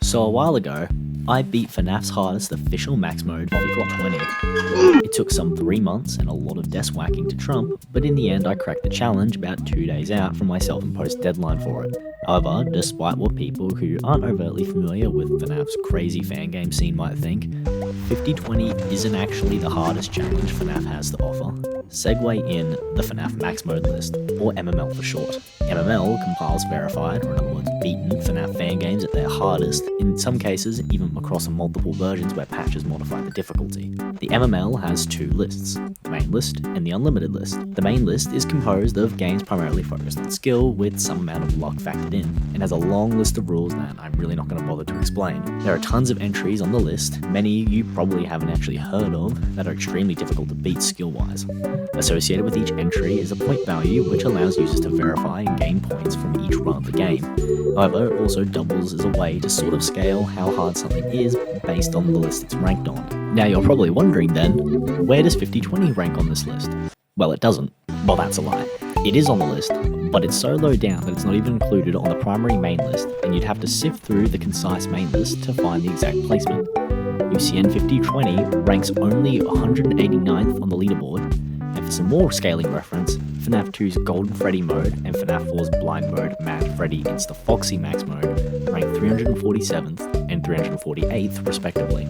So a while ago, I beat FNAF's hardest official max mode 5020. It took some 3 months and a lot of desk whacking to trump, but in the end I cracked the challenge about 2 days out from my self-imposed deadline for it. However, despite what people who aren't overtly familiar with FNAF's crazy fan game scene might think, 5020 isn't actually the hardest challenge FNAF has to offer. Segue in the FNAF Max Mode list, or MML for short. MML compiles verified, or in other words beaten, FNAF fan games at their hardest, in some cases even across multiple versions where patches modify the difficulty. The MML has 2 lists, the main list and the unlimited list. The main list is composed of games primarily focused on skill with some amount of luck factored in, and has a long list of rules that I'm really not going to bother to explain. There are tons of entries on the list, many you probably haven't actually heard of, that are extremely difficult to beat skill-wise. Associated with each entry is a point value which allows users to verify and gain points from each run of the game. However, it also doubles as a way to sort of scale how hard something is based on the list it's ranked on. Now you're probably wondering then, where does 5020 rank on this list? Well, it doesn't. Well, that's a lie. It is on the list, but it's so low down that it's not even included on the primary main list, and you'd have to sift through the concise main list to find the exact placement. UCN 5020 ranks only 189th on the leaderboard, and for some more scaling reference, FNAF 2's Golden Freddy mode and FNAF 4's Blind Mode Mad Freddy Insta Foxy Max mode rank 347th and 348th respectively.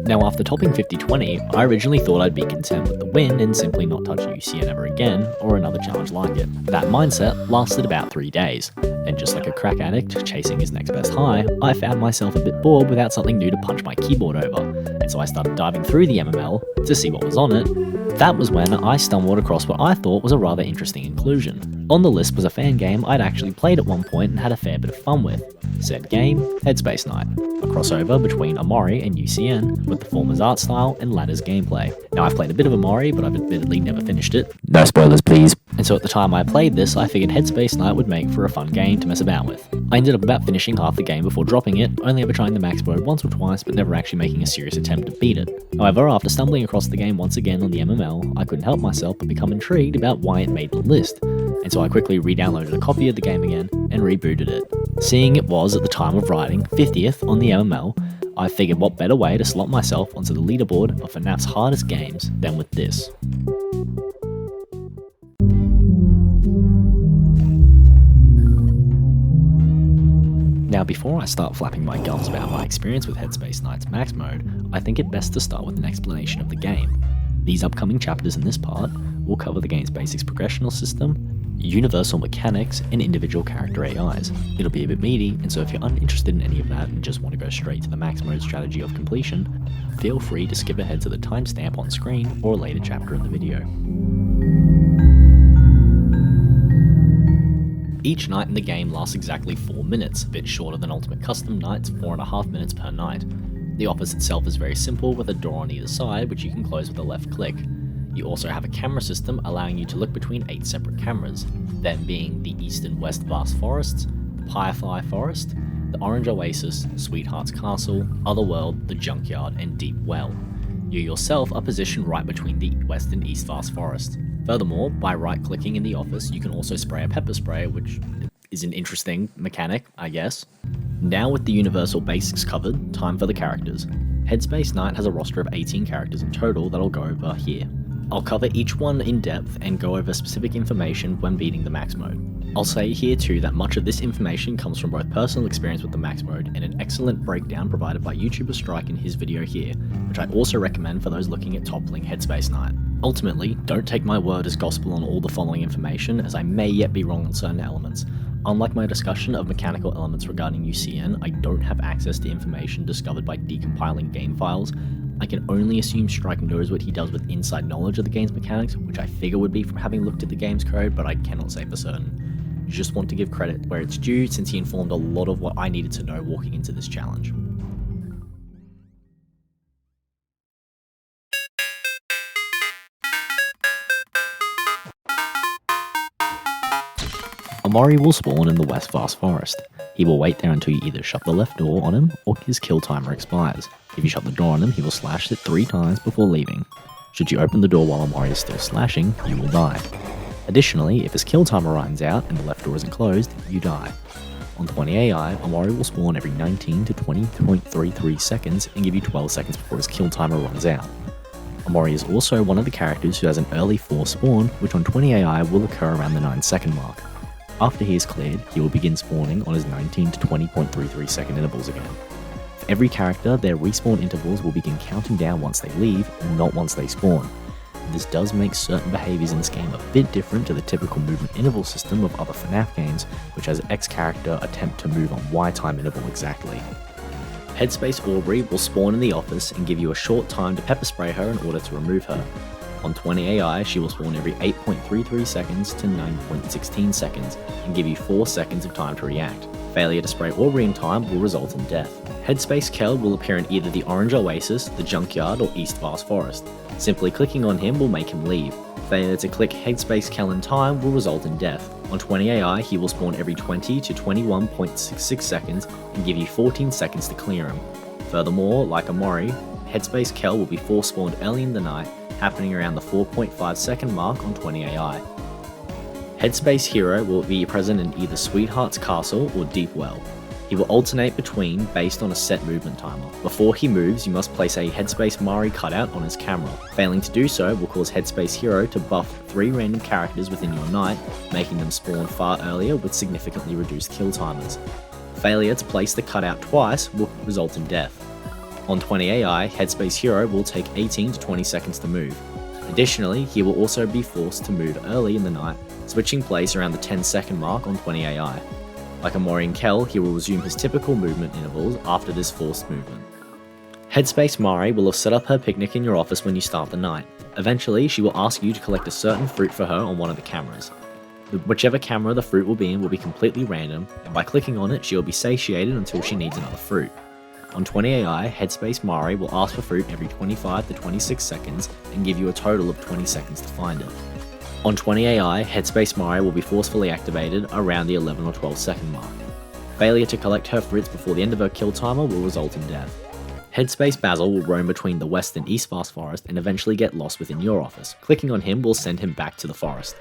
Now after topping 5020, I originally thought I'd be content with the win and simply not touch UCN ever again, or another challenge like it. That mindset lasted about 3 days, and just like a crack addict chasing his next best high, I found myself a bit bored without something new to punch my keyboard over, and so I started diving through the MML to see what was on it. That was when I stumbled across what I thought was a rather interesting inclusion. On the list was a fan game I'd actually played at one point and had a fair bit of fun with. Said game, Headspace Night, a crossover between Amori and UCN with the former's art style and latter's gameplay. Now I've played a bit of Amori, but I've admittedly never finished it. No spoilers please. And so at the time I played this, I figured Headspace Night would make for a fun game to mess about with. I ended up about finishing half the game before dropping it, only ever trying the max mode once or twice, but never actually making a serious attempt to beat it. However, after stumbling across the game once again on the MML, I couldn't help myself but become intrigued about why it made the list, and so I quickly re-downloaded a copy of the game again and rebooted it. Seeing it was, at the time of writing, 50th on the MML, I figured what better way to slot myself onto the leaderboard of FNAF's hardest games than with this. Now before I start flapping my gums about my experience with Headspace Night's max mode, I think it best to start with an explanation of the game. These upcoming chapters in this part will cover the game's basics progressional system, universal mechanics, and individual character AIs. It'll be a bit meaty, and so if you're uninterested in any of that and just want to go straight to the max mode strategy of completion, feel free to skip ahead to the timestamp on screen or a later chapter in the video. Each night in the game lasts exactly 4 minutes, a bit shorter than Ultimate Custom Night's 4.5 minutes per night. The office itself is very simple, with a door on either side which you can close with a left click. You also have a camera system allowing you to look between 8 separate cameras, them being the East and West Vast Forests, the Firefly Forest, the Orange Oasis, Sweetheart's Castle, Otherworld, the Junkyard, and Deep Well. You yourself are positioned right between the West and East Vast Forest. Furthermore, by right-clicking in the office, you can also spray a pepper spray, which is an interesting mechanic, I guess. Now with the universal basics covered, time for the characters. Headspace Night has a roster of 18 characters in total that I'll go over here. I'll cover each one in depth and go over specific information when beating the max mode. I'll say here too that much of this information comes from both personal experience with the max mode and an excellent breakdown provided by YouTuber Strike in his video here, which I also recommend for those looking at toppling Headspace Night. Ultimately, don't take my word as gospel on all the following information, as I may yet be wrong on certain elements. Unlike my discussion of mechanical elements regarding UCN, I don't have access to information discovered by decompiling game files. I can only assume Strike knows what he does with inside knowledge of the game's mechanics, which I figure would be from having looked at the game's code, but I cannot say for certain. Just want to give credit where it's due, since he informed a lot of what I needed to know walking into this challenge. Amori will spawn in the West Vast Forest. He will wait there until you either shut the left door on him or his kill timer expires. If you shut the door on him, he will slash it 3 times before leaving. Should you open the door while Amori is still slashing, you will die. Additionally, if his kill timer runs out and the left door isn't closed, you die. On 20 AI, Omori will spawn every 19 to 20.33 seconds and give you 12 seconds before his kill timer runs out. Omori is also one of the characters who has an early force spawn, which on 20 AI will occur around the 9-second mark. After he is cleared, he will begin spawning on his 19 to 20.33 second intervals again. For every character, their respawn intervals will begin counting down once they leave, not once they spawn. This does make certain behaviours in this game a bit different to the typical movement interval system of other FNAF games, which has X character attempt to move on Y time interval exactly. Headspace Aubrey will spawn in the office and give you a short time to pepper spray her in order to remove her. On 20 AI, she will spawn every 8.33 seconds to 9.16 seconds and give you 4 seconds of time to react. Failure to spray Aubrey in time will result in death. Headspace Kel will appear in either the Orange Oasis, the Junkyard, or East Vast Forest. Simply clicking on him will make him leave. Failure to click Headspace Kel in time will result in death. On 20 AI, he will spawn every 20 to 21.66 seconds and give you 14 seconds to clear him. Furthermore, like Omori, Headspace Kel will be force spawned early in the night, happening around the 4.5 second mark on 20 AI. Headspace Hero will be present in either Sweetheart's Castle or Deep Well. He will alternate between based on a set movement timer. Before he moves, you must place a Headspace Mari cutout on his camera. Failing to do so will cause Headspace Hero to buff 3 random characters within your night, making them spawn far earlier with significantly reduced kill timers. Failure to place the cutout twice will result in death. On 20 AI, Headspace Hero will take 18 to 20 seconds to move. Additionally, he will also be forced to move early in the night, switching place around the 10-second mark on 20 AI. Like Omori and Kel, he will resume his typical movement intervals after this forced movement. Headspace Mari will have set up her picnic in your office when you start the night. Eventually, she will ask you to collect a certain fruit for her on one of the cameras. Whichever camera the fruit will be in will be completely random, and by clicking on it, she will be satiated until she needs another fruit. On 20 AI, Headspace Mari will ask for fruit every 25 to 26 seconds and give you a total of 20 seconds to find it. On 20 AI, Headspace Mari will be forcefully activated around the 11 or 12 second mark. Failure to collect her fruits before the end of her kill timer will result in death. Headspace Basil will roam between the West and East Vast Forest and eventually get lost within your office. Clicking on him will send him back to the forest.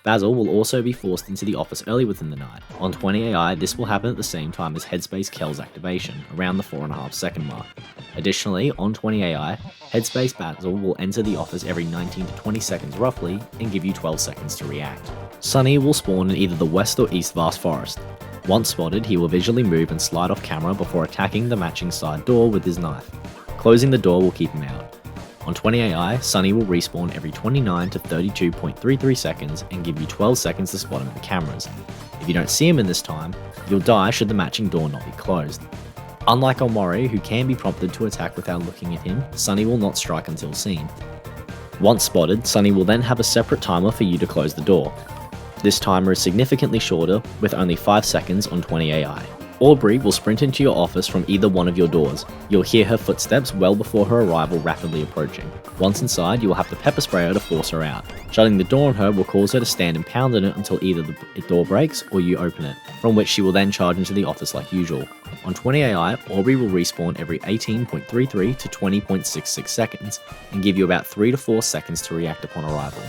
Basil will also be forced into the office early within the night. On 20 AI, this will happen at the same time as Headspace Kel's activation, around the 4.5 second mark. Additionally, on 20 AI, Headspace Basil will enter the office every 19 to 20 seconds roughly and give you 12 seconds to react. Sunny will spawn in either the West or East Vast Forest. Once spotted, he will visually move and slide off camera before attacking the matching side door with his knife. Closing the door will keep him out. On 20 AI, Sunny will respawn every 29 to 32.33 seconds and give you 12 seconds to spot him at the cameras. If you don't see him in this time, you'll die should the matching door not be closed. Unlike Omori, who can be prompted to attack without looking at him, Sunny will not strike until seen. Once spotted, Sunny will then have a separate timer for you to close the door. This timer is significantly shorter, with only 5 seconds on 20 AI. Aubrey will sprint into your office from either one of your doors. You'll hear her footsteps well before her arrival rapidly approaching. Once inside, you will have to pepper spray her to force her out. Shutting the door on her will cause her to stand and pound on it until either the door breaks or you open it, from which she will then charge into the office like usual. On 20 AI, Aubrey will respawn every 18.33 to 20.66 seconds and give you about 3 to 4 seconds to react upon arrival.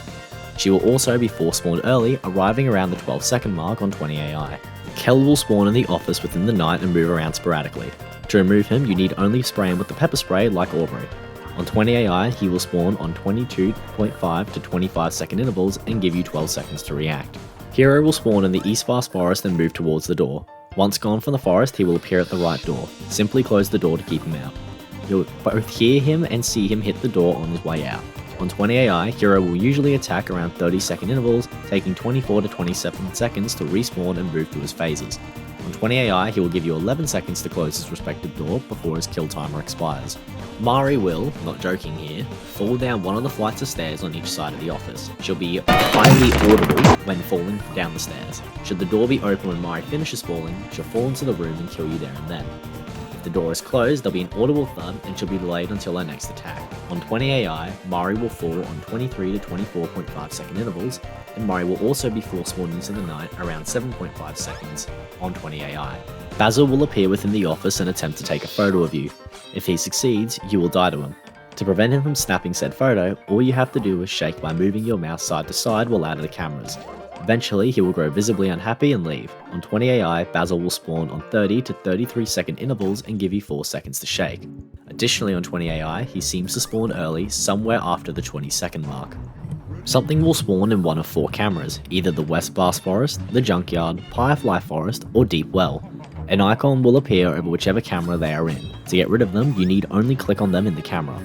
She will also be force spawned early, arriving around the 12-second mark on 20 AI. Kel will spawn in the office within the night and move around sporadically. To remove him, you need only spray him with the pepper spray like Aubrey. On 20 AI, he will spawn on 22.5 to 25 second intervals and give you 12 seconds to react. Hero will spawn in the East Vast Forest and move towards the door. Once gone from the forest, he will appear at the right door. Simply close the door to keep him out. You'll both hear him and see him hit the door on his way out. On 20 AI, Hero will usually attack around 30 second intervals, taking 24 to 27 seconds to respawn and move through his phases. On 20 AI, he will give you 11 seconds to close his respective door before his kill timer expires. Mari will, not joking here, fall down one of the flights of stairs on each side of the office. She'll be highly audible when falling down the stairs. Should the door be open when Mari finishes falling, she'll fall into the room and kill you there and then. If the door is closed, there'll be an audible thud and she'll be delayed until her next attack. On 20 AI, Mari will fall on 23 to 24.5 second intervals, and Mari will also be force spawned into the night around 7.5 seconds on 20 AI. Basil will appear within the office and attempt to take a photo of you. If he succeeds, you will die to him. To prevent him from snapping said photo, all you have to do is shake by moving your mouse side to side while out of the cameras. Eventually, he will grow visibly unhappy and leave. On 20 AI, Basil will spawn on 30 to 33 second intervals and give you 4 seconds to shake. Additionally, on 20 AI, he seems to spawn early, somewhere after the 20-second mark. Something will spawn in one of 4 cameras, either the West Blast Forest, the Junkyard, Firefly Forest, or Deep Well. An icon will appear over whichever camera they are in. To get rid of them, you need only click on them in the camera.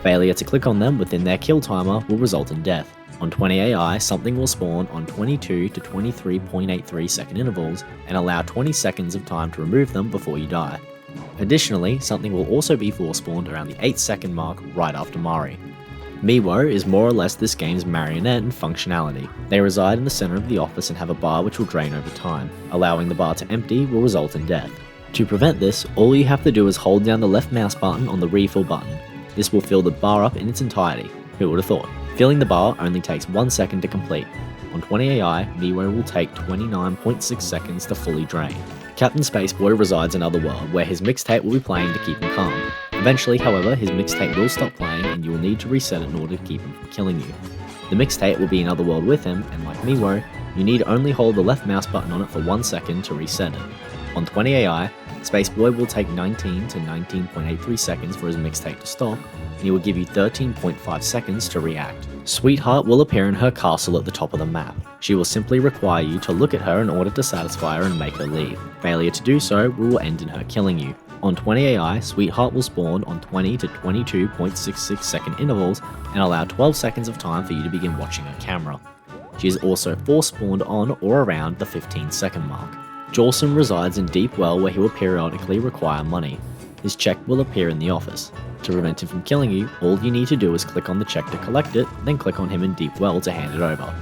Failure to click on them within their kill timer will result in death. On 20 AI, something will spawn on 22 to 23.83 second intervals and allow 20 seconds of time to remove them before you die. Additionally, something will also be force spawned around the 8-second mark right after Mari. Miwo is more or less this game's marionette in functionality. They reside in the center of the office and have a bar which will drain over time. Allowing the bar to empty will result in death. To prevent this, all you have to do is hold down the left mouse button on the refill button. This will fill the bar up in its entirety. Who would have thought? Filling the bar only takes 1 second to complete. On 20 AI, Miwo will take 29.6 seconds to fully drain. Captain Spaceboy resides in Otherworld, where his mixtape will be playing to keep him calm. Eventually, however, his mixtape will stop playing and you will need to reset it in order to keep him from killing you. The mixtape will be in Otherworld with him, and like Miwo, you need only hold the left mouse button on it for 1 second to reset it. On 20 AI, Spaceboy will take 19 to 19.83 seconds for his mixtape to stop, and he will give you 13.5 seconds to react. Sweetheart will appear in her castle at the top of the map. She will simply require you to look at her in order to satisfy her and make her leave. Failure to do so will end in her killing you. On 20 AI, Sweetheart will spawn on 20 to 22.66 second intervals and allow 12 seconds of time for you to begin watching her camera. She is also force spawned on or around the 15-second mark. Jawson resides in Deep Well, where he will periodically require money. His check will appear in the office. To prevent him from killing you, all you need to do is click on the check to collect it, then click on him in Deep Well to hand it over.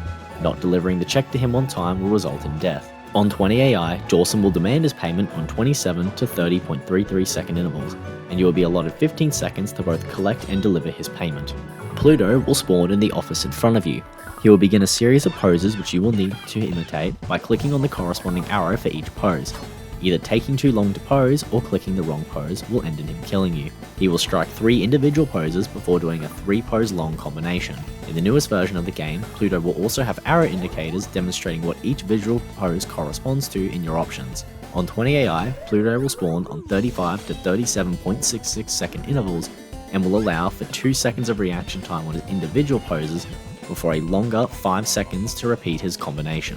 Not delivering the check to him on time will result in death. On 20 AI, Jawson will demand his payment on 27 to 30.33 second intervals, and you will be allotted 15 seconds to both collect and deliver his payment. Pluto will spawn in the office in front of you. He will begin a series of poses which you will need to imitate by clicking on the corresponding arrow for each pose. Either taking too long to pose or clicking the wrong pose will end in him killing you. He will strike 3 individual poses before doing a 3-pose long combination. In the newest version of the game, Pluto will also have arrow indicators demonstrating what each visual pose corresponds to in your options. On 20 AI, Pluto will spawn on 35 to 37.66 second intervals and will allow for 2 seconds of reaction time on his individual poses before a longer 5 seconds to repeat his combination.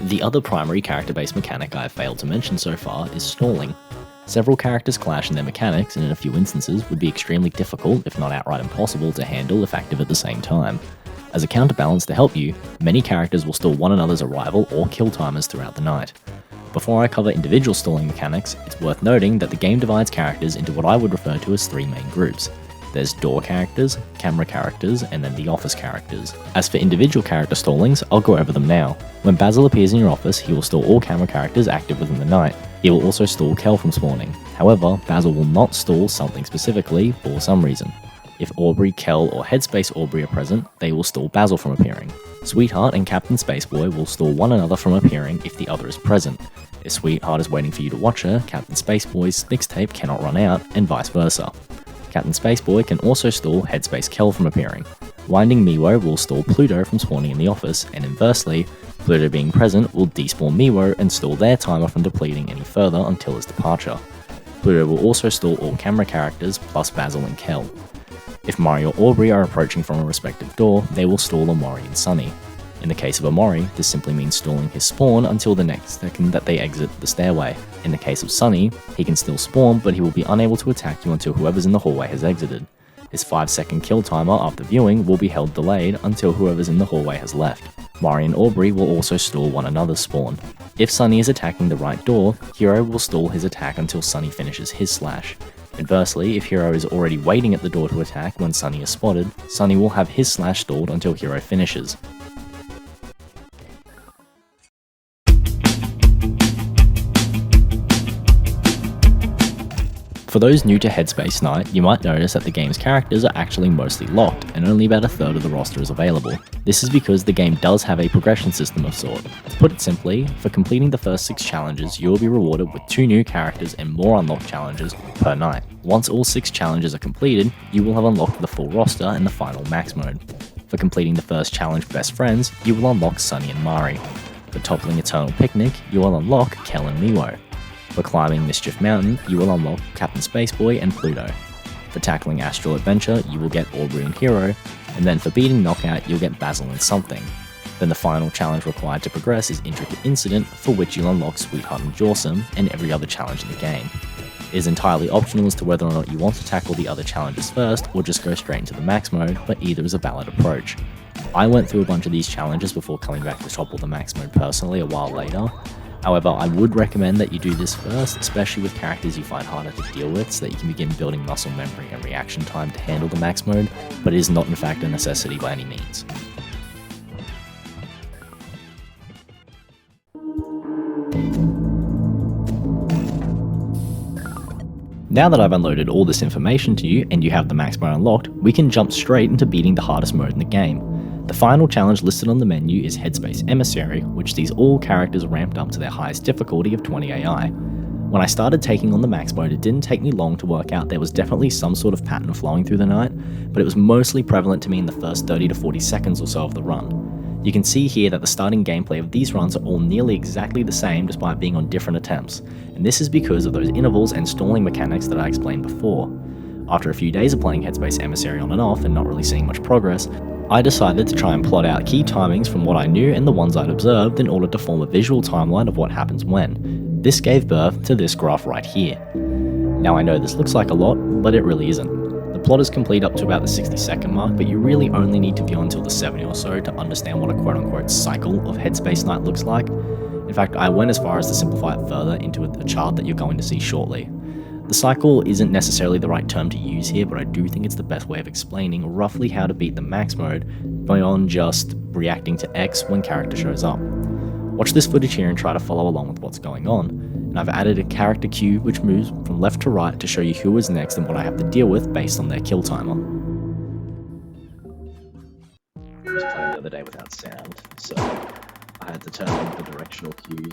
The other primary character-based mechanic I have failed to mention so far is stalling. Several characters clash in their mechanics, and in a few instances would be extremely difficult, if not outright impossible, to handle if active at the same time. As a counterbalance to help you, many characters will stall one another's arrival or kill timers throughout the night. Before I cover individual stalling mechanics, it's worth noting that the game divides characters into what I would refer to as 3 main groups. There's door characters, camera characters, and then the office characters. As for individual character stallings, I'll go over them now. When Basil appears in your office, he will stall all camera characters active within the night. He will also stall Kel from spawning. However, Basil will not stall something specifically for some reason. If Aubrey, Kel, or Headspace Aubrey are present, they will stall Basil from appearing. Sweetheart and Captain Spaceboy will stall one another from appearing if the other is present. If Sweetheart is waiting for you to watch her, Captain Spaceboy's mixtape cannot run out, and vice versa. Captain Spaceboy can also stall Headspace Kel from appearing. Winding Miwo will stall Pluto from spawning in the office, and inversely, Pluto being present will despawn Miwo and stall their timer from depleting any further until his departure. Pluto will also stall all camera characters plus Basil and Kel. If Mari or Aubrey are approaching from a respective door, they will stall Amori and Sunny. In the case of Amori, this simply means stalling his spawn until the next second that they exit the stairway. In the case of Sunny, he can still spawn, but he will be unable to attack you until whoever's in the hallway has exited. His 5-second kill timer after viewing will be held delayed until whoever's in the hallway has left. Mari and Aubrey will also stall one another's spawn. If Sunny is attacking the right door, Hero will stall his attack until Sunny finishes his slash. Inversely, if Hero is already waiting at the door to attack when Sunny is spotted, Sunny will have his slash stalled until Hero finishes. For those new to Headspace Night, you might notice that the game's characters are actually mostly locked, and only about a third of the roster is available. This is because the game does have a progression system of sort. To put it simply, for completing the first 6 challenges, you will be rewarded with 2 new characters and more unlocked challenges per night. Once all 6 challenges are completed, you will have unlocked the full roster in the final max mode. For completing the first challenge Best Friends, you will unlock Sunny and Mari. For toppling Eternal Picnic, you will unlock Kel and Miwo. For climbing Mischief Mountain, you will unlock Captain Spaceboy and Pluto. For tackling Astral Adventure, you will get Aubrey and Hero, and then for beating Knockout, you'll get Basil and Something. Then the final challenge required to progress is Intricate Incident, for which you'll unlock Sweetheart and Jawsome, and every other challenge in the game. It is entirely optional as to whether or not you want to tackle the other challenges first, or just go straight into the max mode, but either is a valid approach. I went through a bunch of these challenges before coming back to topple the max mode personally a while later. However, I would recommend that you do this first, especially with characters you find harder to deal with, so that you can begin building muscle memory and reaction time to handle the max mode, but it is not in fact a necessity by any means. Now that I've unloaded all this information to you and you have the max mode unlocked, we can jump straight into beating the hardest mode in the game. The final challenge listed on the menu is Headspace Emissary, which sees all characters ramped up to their highest difficulty of 20 AI. When I started taking on the max mode, it didn't take me long to work out there was definitely some sort of pattern flowing through the night, but it was mostly prevalent to me in the first 30 to 40 seconds or so of the run. You can see here that the starting gameplay of these runs are all nearly exactly the same despite being on different attempts, and this is because of those intervals and stalling mechanics that I explained before. After a few days of playing Headspace Emissary on and off and not really seeing much progress, I decided to try and plot out key timings from what I knew and the ones I'd observed in order to form a visual timeline of what happens when. This gave birth to this graph right here. Now I know this looks like a lot, but it really isn't. The plot is complete up to about the 60-second mark, but you really only need to view until the 70 or so to understand what a quote-unquote cycle of Headspace Night looks like. In fact, I went as far as to simplify it further into a chart that you're going to see shortly. The cycle isn't necessarily the right term to use here, but I do think it's the best way of explaining roughly how to beat the max mode beyond just reacting to X when character shows up. Watch this footage here and try to follow along with what's going on, and I've added a character cue which moves from left to right to show you who is next and what I have to deal with based on their kill timer. I was playing the other day without sound, so I had to turn on the directional cues.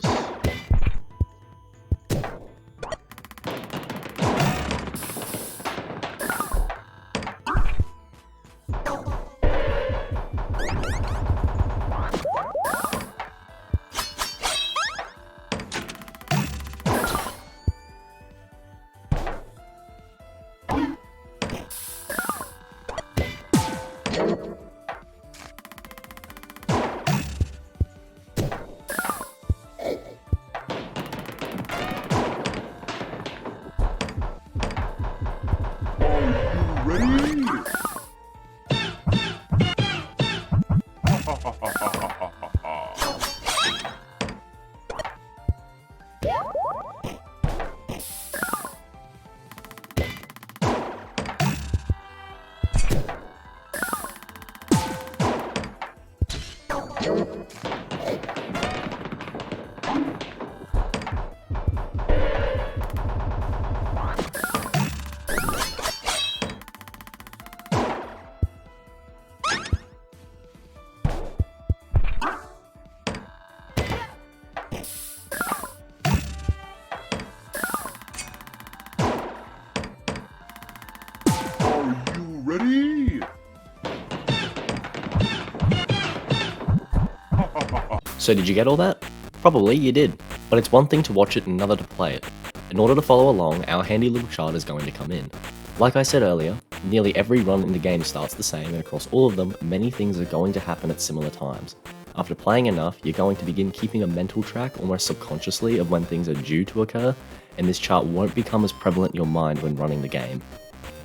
So did you get all that? Probably you did, but it's one thing to watch it and another to play it. In order to follow along, our handy little chart is going to come in. Like I said earlier, nearly every run in the game starts the same, and across all of them, many things are going to happen at similar times. After playing enough, you're going to begin keeping a mental track almost subconsciously of when things are due to occur, and this chart won't become as prevalent in your mind when running the game.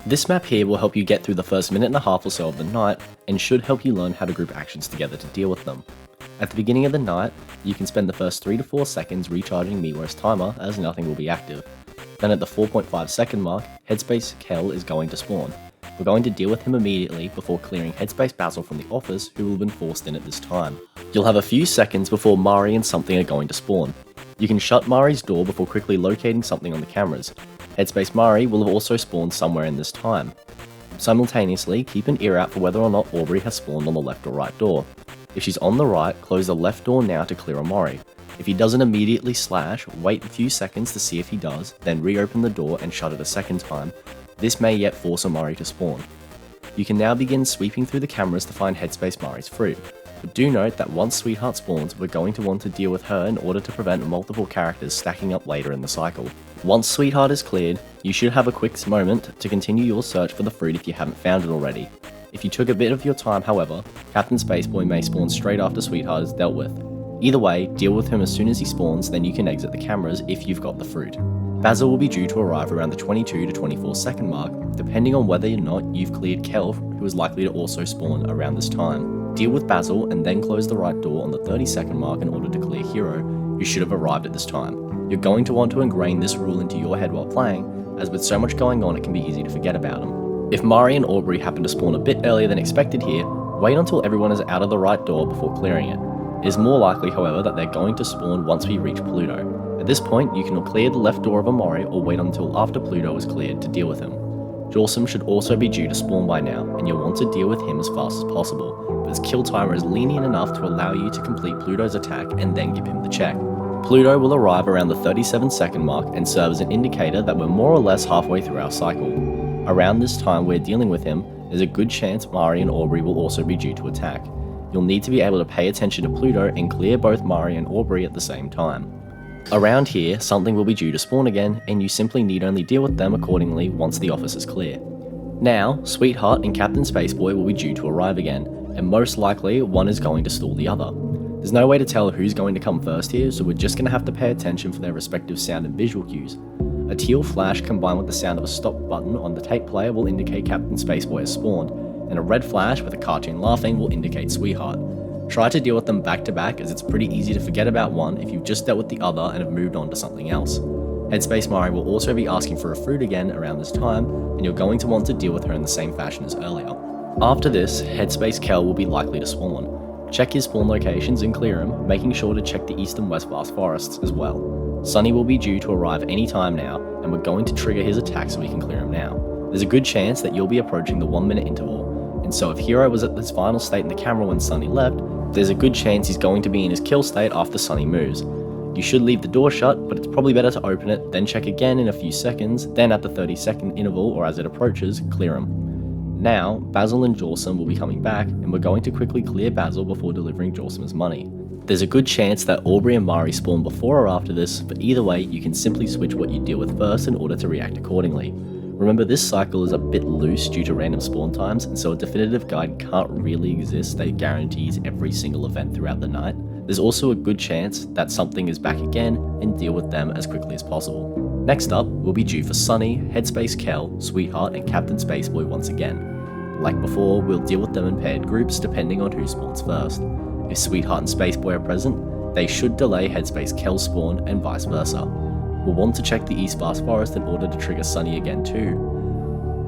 This map here will help you get through the first minute and a half or so of the night, and should help you learn how to group actions together to deal with them. At the beginning of the night, you can spend the first 3 to 4 seconds recharging Miwo's timer as nothing will be active. Then at the 4.5 second mark, Headspace Kel is going to spawn. We're going to deal with him immediately before clearing Headspace Basil from the office, who will have been forced in at this time. You'll have a few seconds before Mari and Something are going to spawn. You can shut Mari's door before quickly locating Something on the cameras. Headspace Mari will have also spawned somewhere in this time. Simultaneously, keep an ear out for whether or not Aubrey has spawned on the left or right door. If she's on the right, close the left door now to clear Amari. If he doesn't immediately slash, wait a few seconds to see if he does, then reopen the door and shut it a second time. This may yet force Amari to spawn. You can now begin sweeping through the cameras to find Headspace Mari's fruit. But do note that once Sweetheart spawns, we're going to want to deal with her in order to prevent multiple characters stacking up later in the cycle. Once Sweetheart is cleared, you should have a quick moment to continue your search for the fruit if you haven't found it already. If you took a bit of your time, however, Captain Spaceboy may spawn straight after Sweetheart is dealt with. Either way, deal with him as soon as he spawns, then you can exit the cameras if you've got the fruit. Basil will be due to arrive around the 22 to 24 second mark, depending on whether or not you've cleared Kel, who is likely to also spawn around this time. Deal with Basil and then close the right door on the 30-second mark in order to clear Hero, who should have arrived at this time. You're going to want to ingrain this rule into your head while playing, as with so much going on it can be easy to forget about him. If Mari and Aubrey happen to spawn a bit earlier than expected here, wait until everyone is out of the right door before clearing it. It is more likely, however, that they're going to spawn once we reach Pluto. At this point, you can clear the left door of Amari or wait until after Pluto is cleared to deal with him. Jawsome should also be due to spawn by now, and you'll want to deal with him as fast as possible, but his kill timer is lenient enough to allow you to complete Pluto's attack and then give him the check. Pluto will arrive around the 37-second mark and serve as an indicator that we're more or less halfway through our cycle. Around this time we're dealing with him, there's a good chance Mari and Aubrey will also be due to attack. You'll need to be able to pay attention to Pluto and clear both Mari and Aubrey at the same time. Around here, something will be due to spawn again, and you simply need only deal with them accordingly once the office is clear. Now, Sweetheart and Captain Spaceboy will be due to arrive again, and most likely one is going to stall the other. There's no way to tell who's going to come first here, so we're just going to have to pay attention for their respective sound and visual cues. A teal flash combined with the sound of a stop button on the tape player will indicate Captain Spaceboy has spawned, and a red flash with a cartoon laughing will indicate Sweetheart. Try to deal with them back to back, as it's pretty easy to forget about one if you've just dealt with the other and have moved on to something else. Headspace Mari will also be asking for a fruit again around this time, and you're going to want to deal with her in the same fashion as earlier. After this, Headspace Kel will be likely to spawn. Check his spawn locations and clear him, making sure to check the east and west vast forests as well. Sunny will be due to arrive any time now, and we're going to trigger his attack so we can clear him now. There's a good chance that you'll be approaching the 1 minute interval, and so if Hero was at this final state in the camera when Sunny left, there's a good chance he's going to be in his kill state after Sunny moves. You should leave the door shut, but it's probably better to open it, then check again in a few seconds, then at the 30-second interval or as it approaches, clear him. Now, Basil and Jawsome will be coming back, and we're going to quickly clear Basil before delivering Jawsome's money. There's a good chance that Aubrey and Mari spawn before or after this, but either way, you can simply switch what you deal with first in order to react accordingly. Remember, this cycle is a bit loose due to random spawn times, and so a definitive guide can't really exist that guarantees every single event throughout the night. There's also a good chance that something is back again, and deal with them as quickly as possible. Next up, we'll be due for Sunny, Headspace Kel, Sweetheart, and Captain Spaceboy once again. Like before, we'll deal with them in paired groups depending on who spawns first. If Sweetheart and Spaceboy are present, they should delay Headspace Kel's spawn and vice versa. We'll want to check the East Vast Forest in order to trigger Sunny again too.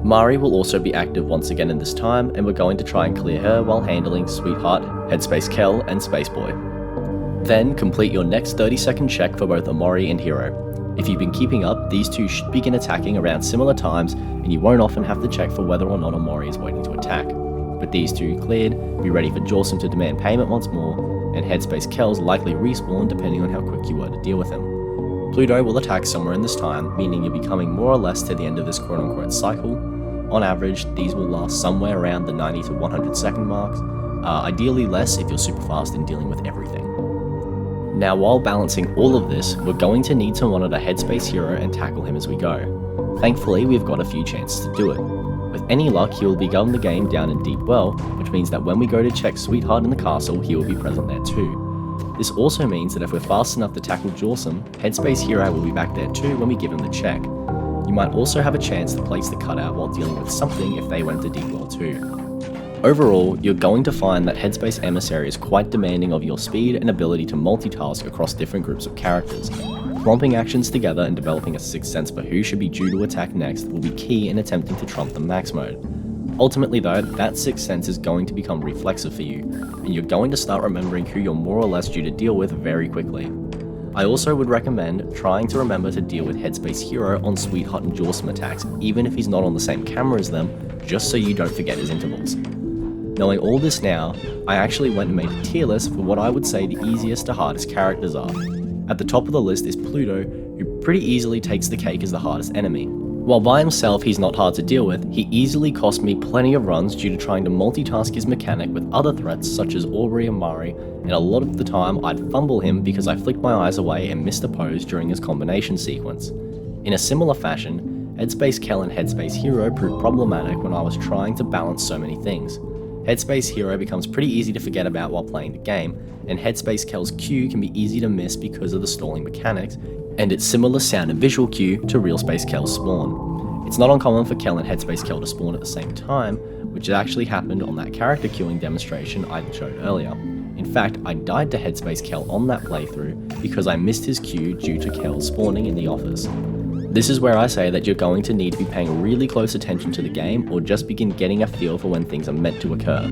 Mari will also be active once again in this time, and we're going to try and clear her while handling Sweetheart, Headspace Kel, and Spaceboy. Then complete your next 30-second check for both Amari and Hero. If you've been keeping up, these two should begin attacking around similar times, and you won't often have to check for whether or not Amari is waiting to attack. With these two cleared, be ready for Jawsome to demand payment once more, and Headspace Kel's likely respawn depending on how quick you were to deal with him. Pluto will attack somewhere in this time, meaning you'll be coming more or less to the end of this quote-unquote cycle. On average, these will last somewhere around the 90 to 100 second marks, ideally less if you're super fast in dealing with everything. Now, while balancing all of this, we're going to need to monitor Headspace Hero and tackle him as we go. Thankfully, we've got a few chances to do it. With any luck, he will begin the game down in Deep Well, which means that when we go to check Sweetheart in the castle, he will be present there too. This also means that if we're fast enough to tackle Jawsome, Headspace Hero will be back there too when we give him the check. You might also have a chance to place the cutout while dealing with something if they went to Deep Well too. Overall, you're going to find that Headspace Emissary is quite demanding of your speed and ability to multitask across different groups of characters. Clumping actions together and developing a sixth sense for who should be due to attack next will be key in attempting to trump the max mode. Ultimately though, that sixth sense is going to become reflexive for you, and you're going to start remembering who you're more or less due to deal with very quickly. I also would recommend trying to remember to deal with Headspace Hero on Sweetheart and Jawsome attacks, even if he's not on the same camera as them, just so you don't forget his intervals. Knowing all this now, I actually went and made a tier list for what I would say the easiest to hardest characters are. At the top of the list is Pluto, who pretty easily takes the cake as the hardest enemy. While by himself he's not hard to deal with, he easily cost me plenty of runs due to trying to multitask his mechanic with other threats such as Aubrey and Mari, and a lot of the time I'd fumble him because I flicked my eyes away and missed a pose during his combination sequence. In a similar fashion, Headspace Kel and Headspace Hero proved problematic when I was trying to balance so many things. Headspace Hero becomes pretty easy to forget about while playing the game, and Headspace Kel's Q can be easy to miss because of the stalling mechanics, and its similar sound and visual cue to Real Space Kel's spawn. It's not uncommon for Kel and Headspace Kel to spawn at the same time, which actually happened on that character queuing demonstration I showed earlier. In fact, I died to Headspace Kel on that playthrough because I missed his Q due to Kel spawning in the office. This is where I say that you're going to need to be paying really close attention to the game or just begin getting a feel for when things are meant to occur.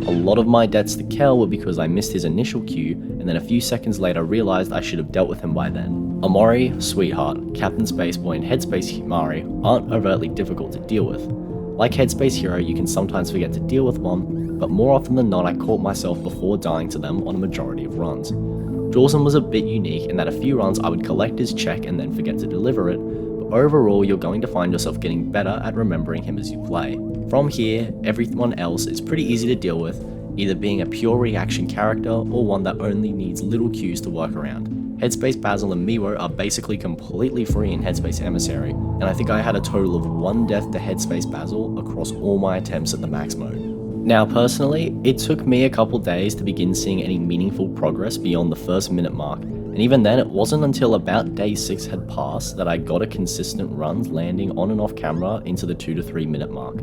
A lot of my deaths to Kel were because I missed his initial Q and then a few seconds later realized I should have dealt with him by then. Amori, Sweetheart, Captain Spaceboy and Headspace Mari aren't overtly difficult to deal with. Like Headspace Hero, you can sometimes forget to deal with one, but more often than not I caught myself before dying to them on a majority of runs. Jawsome was a bit unique in that a few runs I would collect his check and then forget to deliver it, but overall you're going to find yourself getting better at remembering him as you play. From here, everyone else is pretty easy to deal with, either being a pure reaction character or one that only needs little cues to work around. Headspace Basil and Miwo are basically completely free in Headspace Emissary, and I think I had a total of 1 death to Headspace Basil across all my attempts at the max mode. Now personally, it took me a couple days to begin seeing any meaningful progress beyond the first minute mark, and even then it wasn't until about day 6 had passed that I got a consistent runs landing on and off camera into the 2 to 3 minute mark.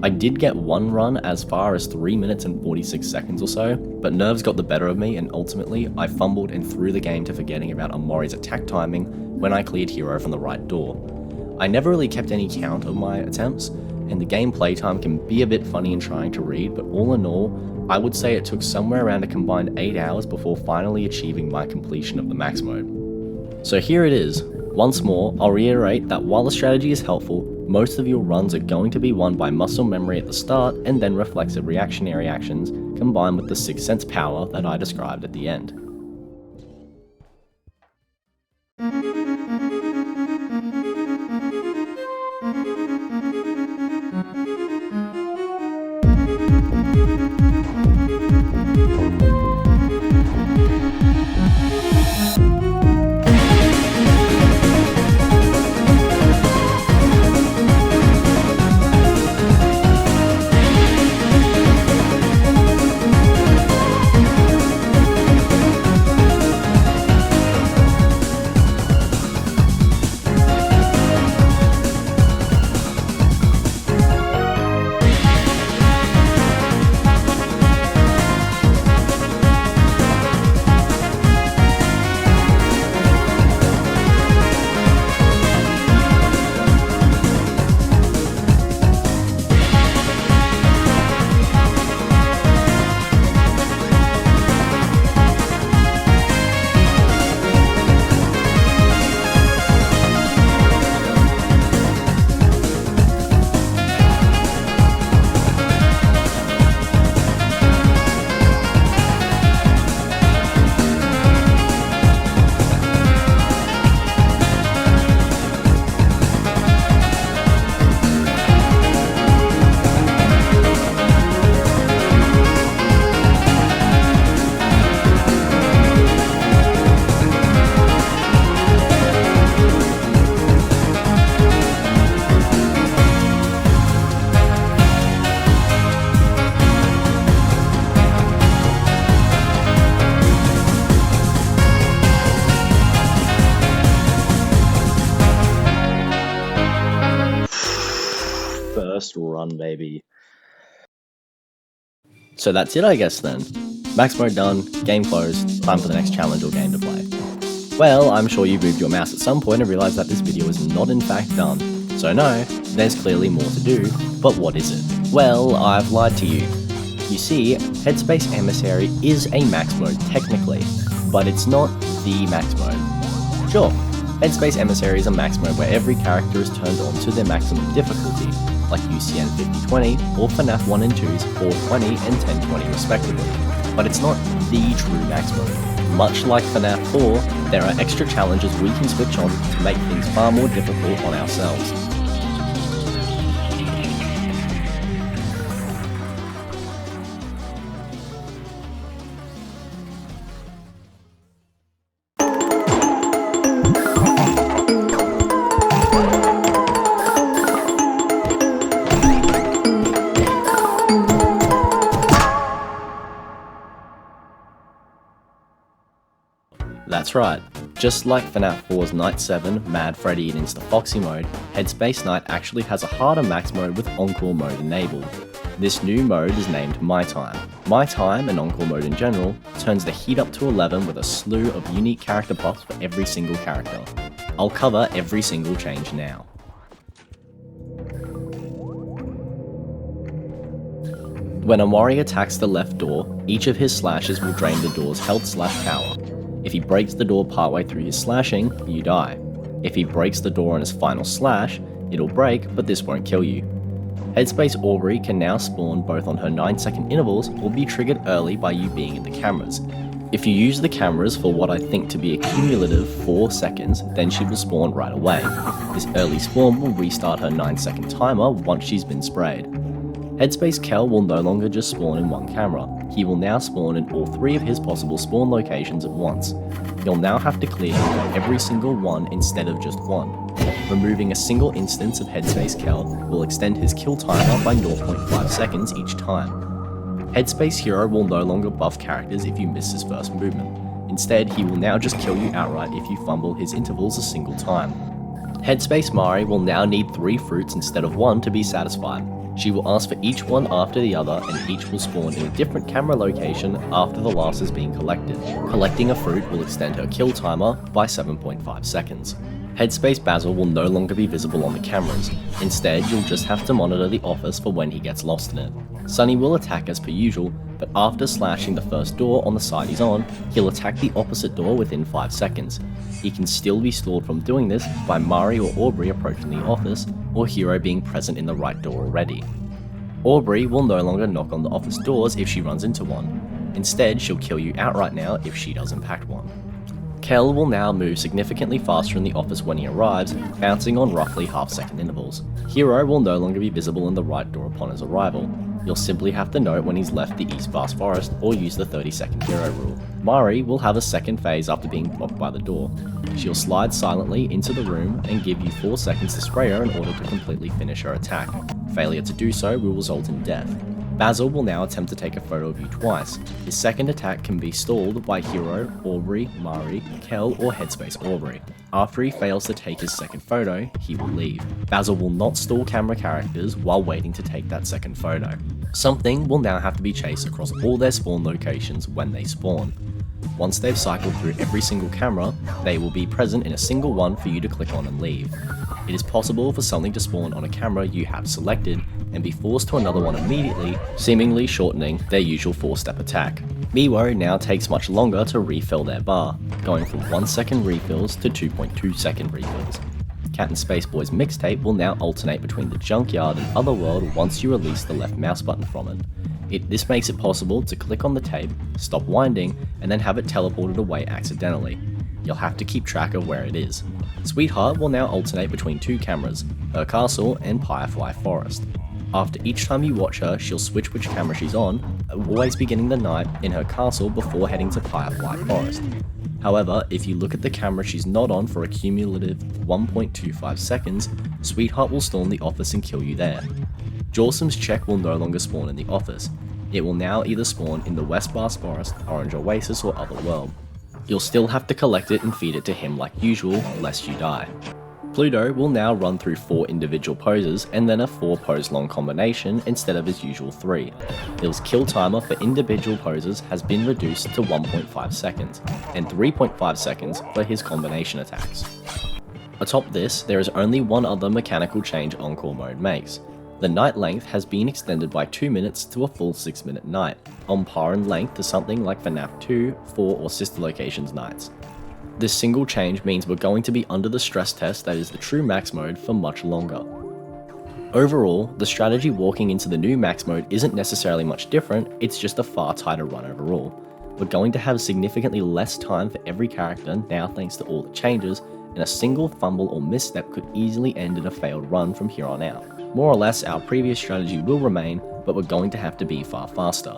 I did get one run as far as 3 minutes and 46 seconds or so, but nerves got the better of me and ultimately I fumbled and threw the game to forgetting about Amori's attack timing when I cleared Hero from the right door. I never really kept any count of my attempts, and the game playtime can be a bit funny in trying to read, but all in all, I would say it took somewhere around a combined 8 hours before finally achieving my completion of the max mode. So here it is. Once more, I'll reiterate that while the strategy is helpful, most of your runs are going to be won by muscle memory at the start and then reflexive reactionary actions combined with the sixth sense power that I described at the end. First run, baby. So that's it, I guess, then. Max mode done, game closed, time for the next challenge or game to play. Well, I'm sure you moved your mouse at some point and realized that this video is not in fact done. So no, there's clearly more to do, but what is it? Well, I've lied to you. You see, Headspace Emissary is a max mode technically, but it's not the max mode. Sure, Headspace Emissary is a max mode where every character is turned on to their maximum difficulty, like UCN 5020 or FNAF 1 and 2's 420 and 1020 respectively, but it's not the true max mode. Much like FNAF 4, there are extra challenges we can switch on to make things far more difficult on ourselves. That's right, just like FNAF 4's Night 7, Mad Freddy and Insta Foxy mode, Headspace Night actually has a harder max mode with Encore mode enabled. This new mode is named My Time. My Time, and Encore mode in general, turns the heat up to 11 with a slew of unique character pops for every single character. I'll cover every single change now. When Omori attacks the left door, each of his slashes will drain the door's health/power. If he breaks the door partway through his slashing, you die. If he breaks the door on his final slash, it'll break, but this won't kill you. Headspace Aubrey can now spawn both on her 9-second intervals or be triggered early by you being in the cameras. If you use the cameras for what I think to be a cumulative 4 seconds, then she will spawn right away. This early spawn will restart her 9-second timer once she's been sprayed. Headspace Kel will no longer just spawn in one camera, he will now spawn in all 3 of his possible spawn locations at once. You'll now have to clear him for every single one instead of just one. Removing a single instance of Headspace Kel will extend his kill timer by 0.5 seconds each time. Headspace Hero will no longer buff characters if you miss his first movement. Instead, he will now just kill you outright if you fumble his intervals a single time. Headspace Mari will now need 3 fruits instead of 1 to be satisfied. She will ask for each one after the other, and each will spawn in a different camera location after the last has been collected. Collecting a fruit will extend her kill timer by 7.5 seconds. Headspace Basil will no longer be visible on the cameras. Instead, you'll just have to monitor the office for when he gets lost in it. Sunny will attack as per usual, but after slashing the first door on the side he's on, he'll attack the opposite door within 5 seconds. He can still be stalled from doing this by Mari or Aubrey approaching the office, or Hero being present in the right door already. Aubrey will no longer knock on the office doors if she runs into one. Instead, she'll kill you outright now if she does impact one. Kel will now move significantly faster in the office when he arrives, bouncing on roughly half-second intervals. Hero will no longer be visible in the right door upon his arrival. You'll simply have to note when he's left the East Vast Forest or use the 30-second hero rule. Mari will have a second phase after being blocked by the door. She'll slide silently into the room and give you 4 seconds to spray her in order to completely finish her attack. Failure to do so will result in death. Basil will now attempt to take a photo of you twice. His second attack can be stalled by Hero, Aubrey, Mari, Kel, or Headspace Aubrey. After he fails to take his second photo, he will leave. Basil will not stall camera characters while waiting to take that second photo. Something will now have to be chased across all their spawn locations when they spawn. Once they've cycled through every single camera, they will be present in a single one for you to click on and leave. It is possible for something to spawn on a camera you have selected and be forced to another one immediately, seemingly shortening their usual 4-step attack. Miwo now takes much longer to refill their bar, going from 1-second refills to 2.2-second refills. Cat and Space Boy's mixtape will now alternate between the junkyard and Otherworld once you release the left mouse button from it. This makes it possible to click on the tape, stop winding, and then have it teleported away accidentally. You'll have to keep track of where it is. Sweetheart will now alternate between 2 cameras, her castle and Firefly Forest. After each time you watch her, she'll switch which camera she's on, always beginning the night in her castle before heading to Firefly Forest. However, if you look at the camera she's not on for a cumulative 1.25 seconds, Sweetheart will storm the office and kill you there. Jawsome's check will no longer spawn in the office. It will now either spawn in the West Vast Forest, Orange Oasis, or Otherworld. You'll still have to collect it and feed it to him like usual, lest you die. Pluto will now run through 4 individual poses and then a 4-pose long combination instead of his usual 3. His kill timer for individual poses has been reduced to 1.5 seconds, and 3.5 seconds for his combination attacks. Atop this, there is only one other mechanical change Encore mode makes. The night length has been extended by 2 minutes to a full 6-minute night, on par in length to something like FNAF 2, 4 or Sister Locations nights. This single change means we're going to be under the stress test that is the true max mode for much longer. Overall, the strategy walking into the new max mode isn't necessarily much different, it's just a far tighter run overall. We're going to have significantly less time for every character now thanks to all the changes, and a single fumble or misstep could easily end in a failed run from here on out. More or less, our previous strategy will remain, but we're going to have to be far faster.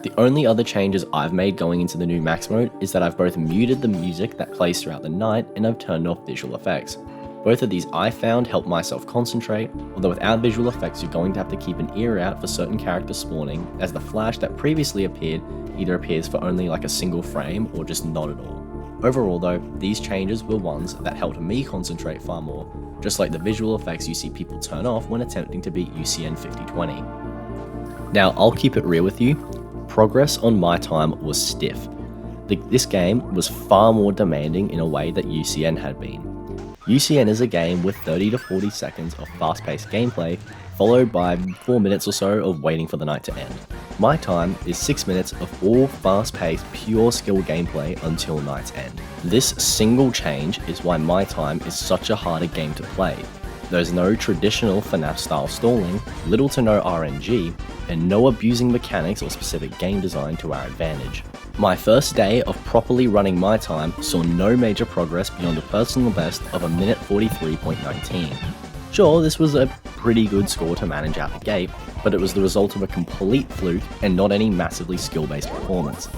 The only other changes I've made going into the new max mode is that I've both muted the music that plays throughout the night and I've turned off visual effects. Both of these I found help myself concentrate, although without visual effects you're going to have to keep an ear out for certain characters spawning, as the flash that previously appeared either appears for only like a single frame or just not at all. Overall though, these changes were ones that helped me concentrate far more, just like the visual effects you see people turn off when attempting to beat UCN 5020. Now I'll keep it real with you, progress on my time was stiff. This game was far more demanding in a way that UCN had been. UCN is a game with 30 to 40 seconds of fast-paced gameplay, followed by 4 minutes or so of waiting for the night to end. My time is 6 minutes of all fast-paced, pure skill gameplay until night's end. This single change is why my time is such a harder game to play. There's no traditional FNAF style stalling, little to no RNG, and no abusing mechanics or specific game design to our advantage. My first day of properly running my time saw no major progress beyond a personal best of a minute 43.19. Sure, this was a pretty good score to manage out the gate, but it was the result of a complete fluke and not any massively skill-based performance.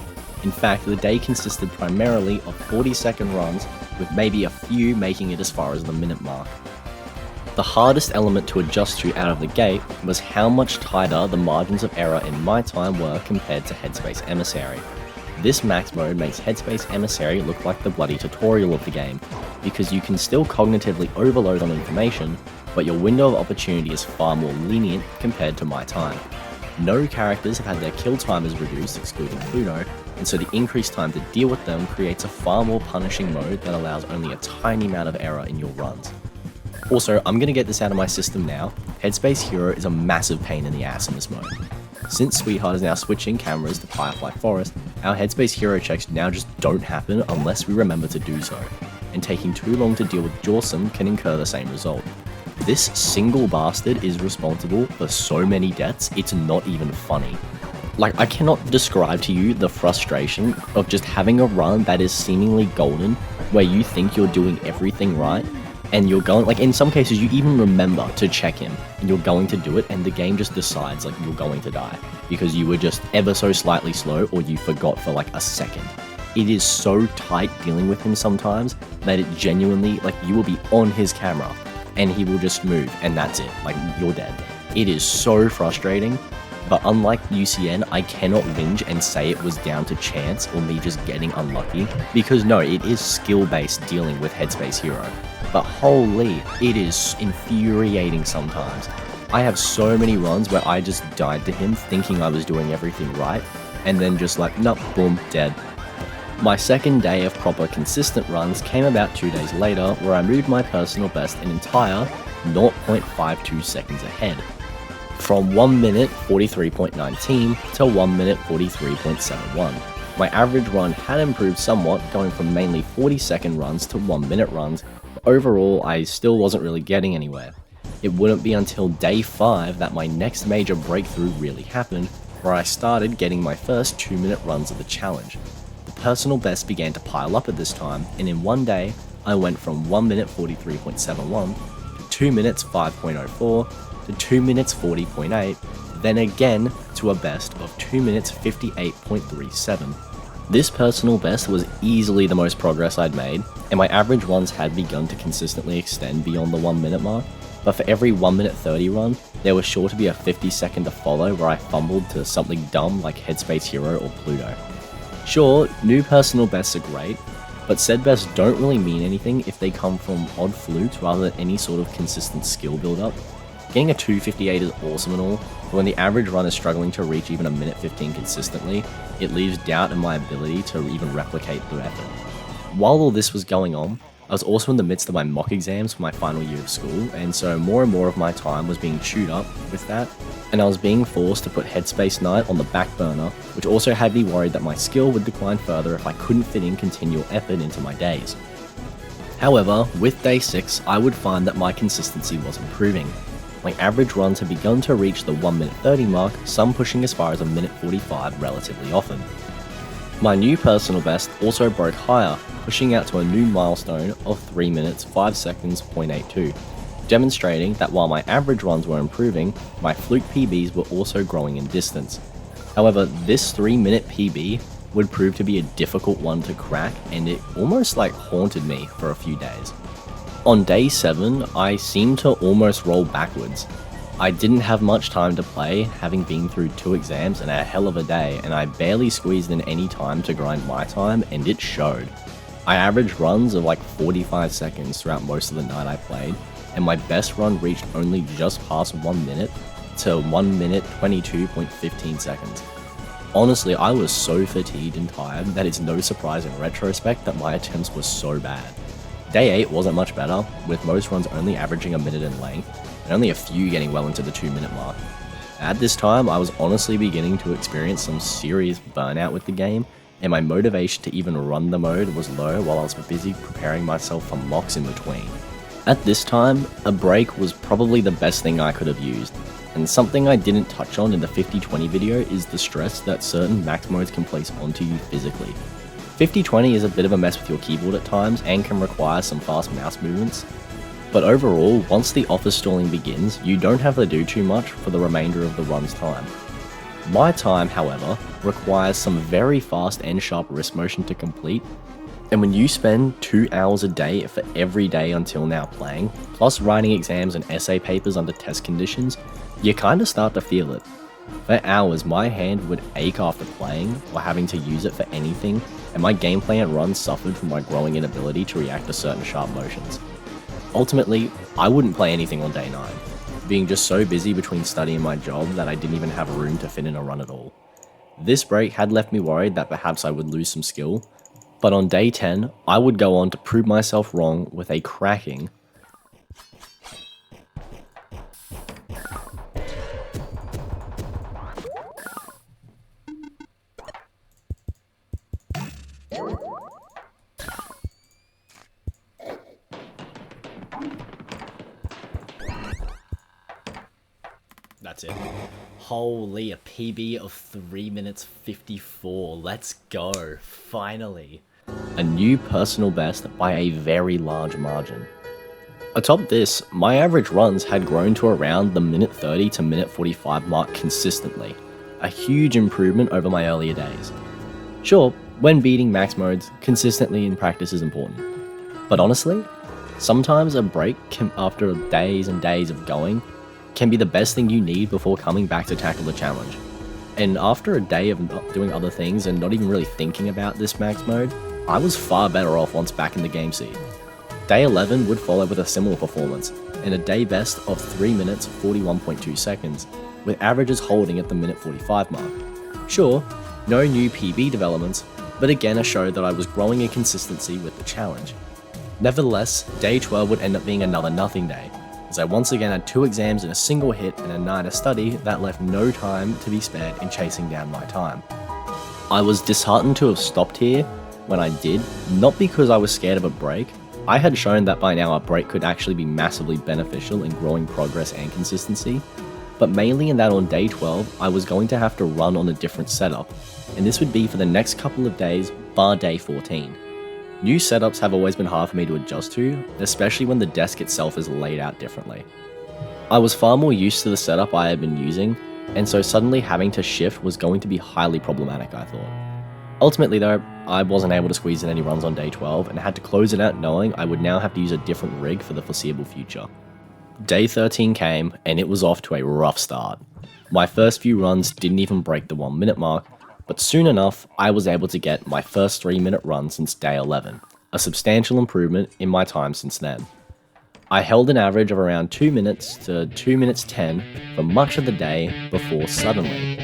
In fact, the day consisted primarily of 40-second runs, with maybe a few making it as far as the minute mark. The hardest element to adjust to out of the gate was how much tighter the margins of error in my time were compared to Headspace Emissary. This max mode makes Headspace Emissary look like the bloody tutorial of the game, because you can still cognitively overload on information, but your window of opportunity is far more lenient compared to my time. No characters have had their kill timers reduced, excluding Pluto, and so the increased time to deal with them creates a far more punishing mode that allows only a tiny amount of error in your runs. Also, I'm going to get this out of my system now, Headspace Hero is a massive pain in the ass in this mode. Since Sweetheart is now switching cameras to Firefly Forest, our Headspace Hero checks now just don't happen unless we remember to do so, and taking too long to deal with Jawsome can incur the same result. This single bastard is responsible for so many deaths, it's not even funny. Like, I cannot describe to you the frustration of just having a run that is seemingly golden, where you think you're doing everything right, and you're going, like in some cases you even remember to check him, and you're going to do it, and the game just decides like you're going to die, because you were just ever so slightly slow, or you forgot for like a second. It is so tight dealing with him sometimes, that it genuinely, like you will be on his camera, and he will just move, and that's it, like you're dead. It is so frustrating, but unlike UCN, I cannot whinge and say it was down to chance or me just getting unlucky, because no, it is skill-based dealing with Headspace Hero. But holy, it is infuriating sometimes. I have so many runs where I just died to him thinking I was doing everything right, and then just like, nope, boom, dead. My second day of proper consistent runs came about 2 days later, where I moved my personal best an entire 0.52 seconds ahead. From 1 minute 43.19 to 1 minute 43.71. My average run had improved somewhat, going from mainly 40-second runs to 1 minute runs, but overall I still wasn't really getting anywhere. It wouldn't be until day 5 that my next major breakthrough really happened, where I started getting my first 2-minute runs of the challenge. The personal best began to pile up at this time, and in one day I went from 1 minute 43.71 to 2 minutes 5.04 to 2 minutes 40.8, then again to a best of 2 minutes 58.37. This personal best was easily the most progress I'd made, and my average runs had begun to consistently extend beyond the 1 minute mark, but for every 1 minute 30 run, there was sure to be a 50-second to follow where I fumbled to something dumb like Headspace Hero or Pluto. Sure, new personal bests are great, but said bests don't really mean anything if they come from odd flukes rather than any sort of consistent skill build-up. Getting a 258 is awesome and all, but when the average run is struggling to reach even a minute 15 consistently, it leaves doubt in my ability to even replicate the effort. While all this was going on, I was also in the midst of my mock exams for my final year of school, and so more and more of my time was being chewed up with that, and I was being forced to put Headspace Night on the back burner, which also had me worried that my skill would decline further if I couldn't fit in continual effort into my days. However, with day 6, I would find that my consistency was improving. My average runs had begun to reach the 1 minute 30 mark, some pushing as far as a minute 45 relatively often. My new personal best also broke higher, pushing out to a new milestone of 3 minutes 5 seconds .82, demonstrating that while my average runs were improving, my fluke PBs were also growing in distance. However, this 3-minute PB would prove to be a difficult one to crack, and it almost haunted me for a few days. On day 7, I seemed to almost roll backwards. I didn't have much time to play, having been through 2 exams and a hell of a day, and I barely squeezed in any time to grind my time, and it showed. I averaged runs of 45 seconds throughout most of the night I played, and my best run reached only just past 1 minute to 1 minute 22.15 seconds. Honestly, I was so fatigued and tired that it's no surprise in retrospect that my attempts were so bad. Day 8 wasn't much better, with most runs only averaging a minute in length, and only a few getting well into the 2-minute mark. At this time, I was honestly beginning to experience some serious burnout with the game, and my motivation to even run the mode was low while I was busy preparing myself for mocks in between. At this time, a break was probably the best thing I could have used, and something I didn't touch on in the 50-20 video is the stress that certain max modes can place onto you physically. 50-20 is a bit of a mess with your keyboard at times and can require some fast mouse movements, but overall, once the office stalling begins, you don't have to do too much for the remainder of the run's time. My time, however, requires some very fast and sharp wrist motion to complete, and when you spend 2 hours a day for every day until now playing, plus writing exams and essay papers under test conditions, you kinda start to feel it. For hours, my hand would ache after playing or having to use it for anything, and my gameplay and runs suffered from my growing inability to react to certain sharp motions. Ultimately, I wouldn't play anything on day 9, being just so busy between study and my job that I didn't even have room to fit in a run at all. This break had left me worried that perhaps I would lose some skill, but on day 10, I would go on to prove myself wrong with a cracking That's it. Holy, a PB of 3 minutes 54. Let's go. Finally. A new personal best by a very large margin. Atop this, my average runs had grown to around the minute 30 to minute 45 mark consistently. A huge improvement over my earlier days. Sure, when beating max modes, consistently in practice is important. But honestly, sometimes a break after days and days of going can be the best thing you need before coming back to tackle the challenge. And after a day of doing other things and not even really thinking about this max mode, I was far better off once back in the game seat. Day 11 would follow with a similar performance, and a day best of 3 minutes 41.2 seconds, with averages holding at the minute 45 mark. Sure, no new PB developments, but again a show that I was growing in consistency with the challenge. Nevertheless, day 12 would end up being another nothing day, as I once again had 2 exams in a single hit and a night of study that left no time to be spared in chasing down my time. I was disheartened to have stopped here when I did, not because I was scared of a break. I had shown that by now a break could actually be massively beneficial in growing progress and consistency, but mainly in that on day 12 I was going to have to run on a different setup, and this would be for the next couple of days bar day 14. New setups have always been hard for me to adjust to, especially when the desk itself is laid out differently. I was far more used to the setup I had been using, and so suddenly having to shift was going to be highly problematic, I thought. Ultimately though, I wasn't able to squeeze in any runs on day 12 and had to close it out knowing I would now have to use a different rig for the foreseeable future. Day 13 came and it was off to a rough start. My first few runs didn't even break the 1 minute mark, but soon enough, I was able to get my first 3 minute run since day 11, a substantial improvement in my time since then. I held an average of around 2 minutes to 2 minutes 10 for much of the day before suddenly,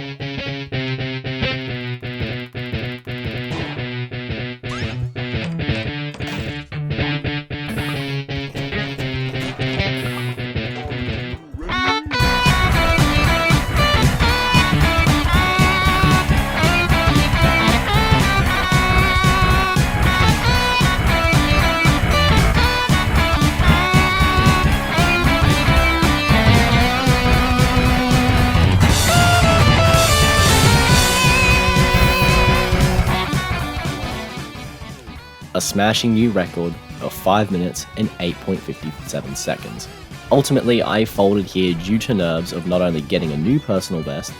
a smashing new record of 5 minutes and 8.57 seconds. Ultimately, I folded here due to nerves of not only getting a new personal best,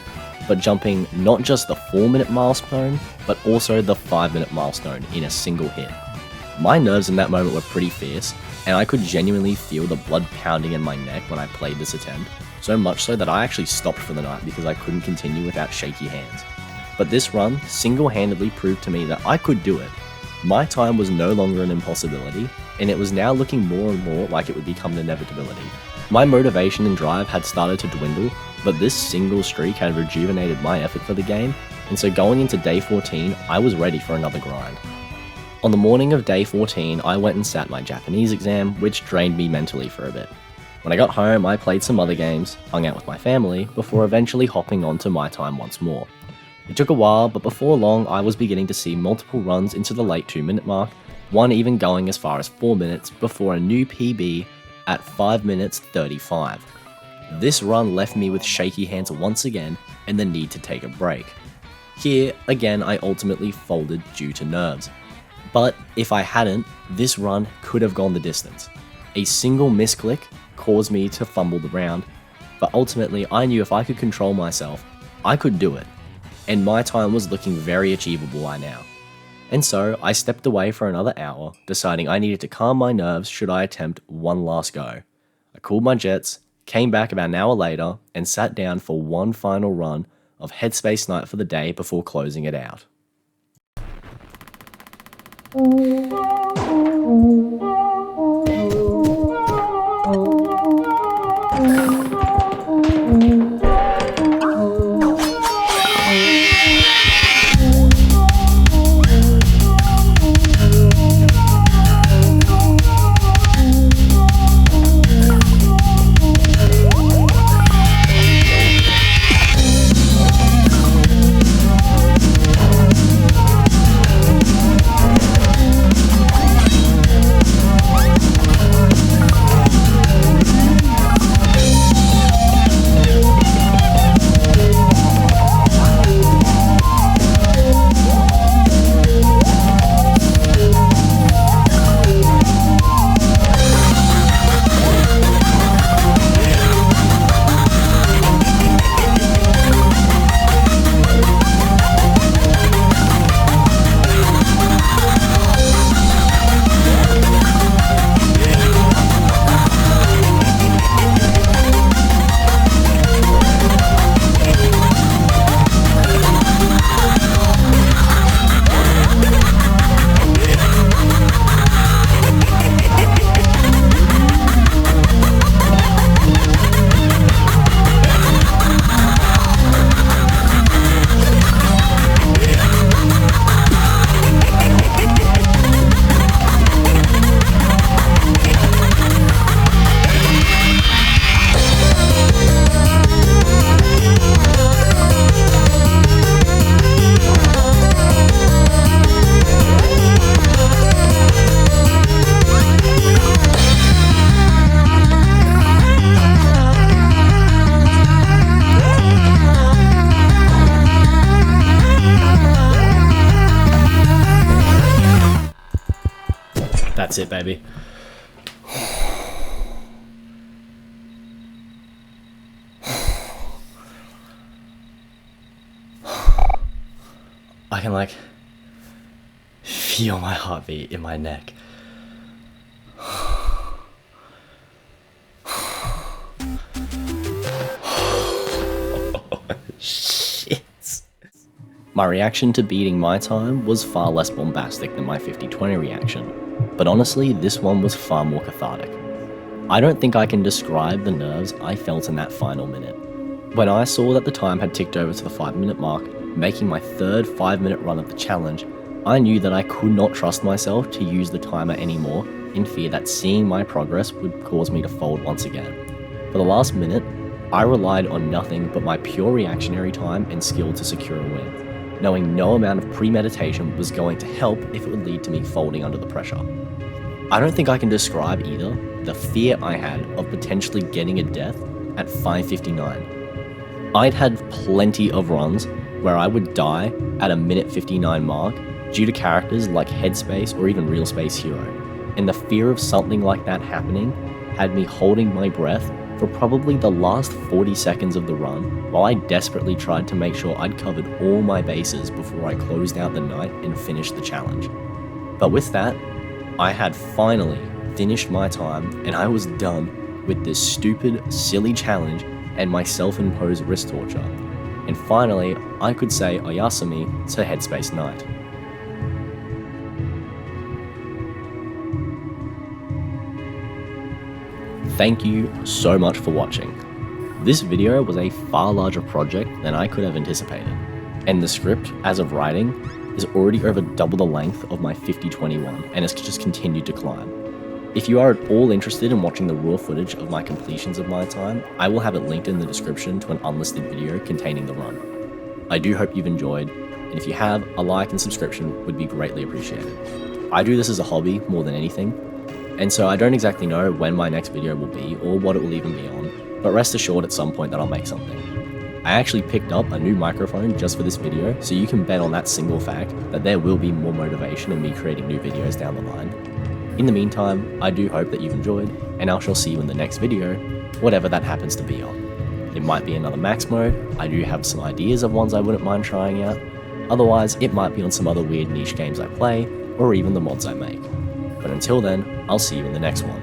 but jumping not just the 4-minute milestone, but also the 5-minute milestone in a single hit. My nerves in that moment were pretty fierce, and I could genuinely feel the blood pounding in my neck when I played this attempt, so much so that I actually stopped for the night because I couldn't continue without shaky hands. But this run single-handedly proved to me that I could do it. My time was no longer an impossibility, and it was now looking more and more like it would become an inevitability. My motivation and drive had started to dwindle, but this single streak had rejuvenated my effort for the game, and so going into day 14, I was ready for another grind. On the morning of day 14, I went and sat my Japanese exam, which drained me mentally for a bit. When I got home, I played some other games, hung out with my family, before eventually hopping on to my time once more. It took a while, but before long, I was beginning to see multiple runs into the late 2-minute mark, one even going as far as 4 minutes before a new PB at 5 minutes 35. This run left me with shaky hands once again and the need to take a break. Here, again, I ultimately folded due to nerves. But if I hadn't, this run could have gone the distance. A single misclick caused me to fumble the round, but ultimately I knew if I could control myself, I could do it. And my time was looking very achievable by now. And so I stepped away for another hour, deciding I needed to calm my nerves should I attempt one last go. I cooled my jets, came back about an hour later, and sat down for one final run of Headspace Night for the day before closing it out. That's it, baby. I can feel my heartbeat in my neck. Shit. My reaction to beating my time was far less bombastic than my 50-20 reaction. But honestly, this one was far more cathartic. I don't think I can describe the nerves I felt in that final minute. When I saw that the time had ticked over to the 5-minute mark, making my third 5-minute run of the challenge, I knew that I could not trust myself to use the timer anymore in fear that seeing my progress would cause me to fold once again. For the last minute, I relied on nothing but my pure reactionary time and skill to secure a win, knowing no amount of premeditation was going to help if it would lead to me folding under the pressure. I don't think I can describe either the fear I had of potentially getting a death at 5:59. I'd had plenty of runs where I would die at a minute 59 mark due to characters like Headspace or even Real Space Hero, and the fear of something like that happening had me holding my breath for probably the last 40 seconds of the run while I desperately tried to make sure I'd covered all my bases before I closed out the night and finished the challenge. But with that, I had finally finished my time and I was done with this stupid, silly challenge and my self-imposed wrist torture. And finally, I could say Oyasumi to Headspace Night. Thank you so much for watching. This video was a far larger project than I could have anticipated, and the script, as of writing, is already over double the length of my 50/21 and has just continued to climb. If you are at all interested in watching the raw footage of my completions of my time, I will have it linked in the description to an unlisted video containing the run. I do hope you've enjoyed, and if you have, a like and subscription would be greatly appreciated. I do this as a hobby more than anything, and so I don't exactly know when my next video will be or what it will even be on, but rest assured at some point that I'll make something. I actually picked up a new microphone just for this video, so you can bet on that single fact that there will be more motivation in me creating new videos down the line. In the meantime, I do hope that you've enjoyed, and I shall see you in the next video, whatever that happens to be on. It might be another max mode, I do have some ideas of ones I wouldn't mind trying out, otherwise it might be on some other weird niche games I play, or even the mods I make. But until then, I'll see you in the next one.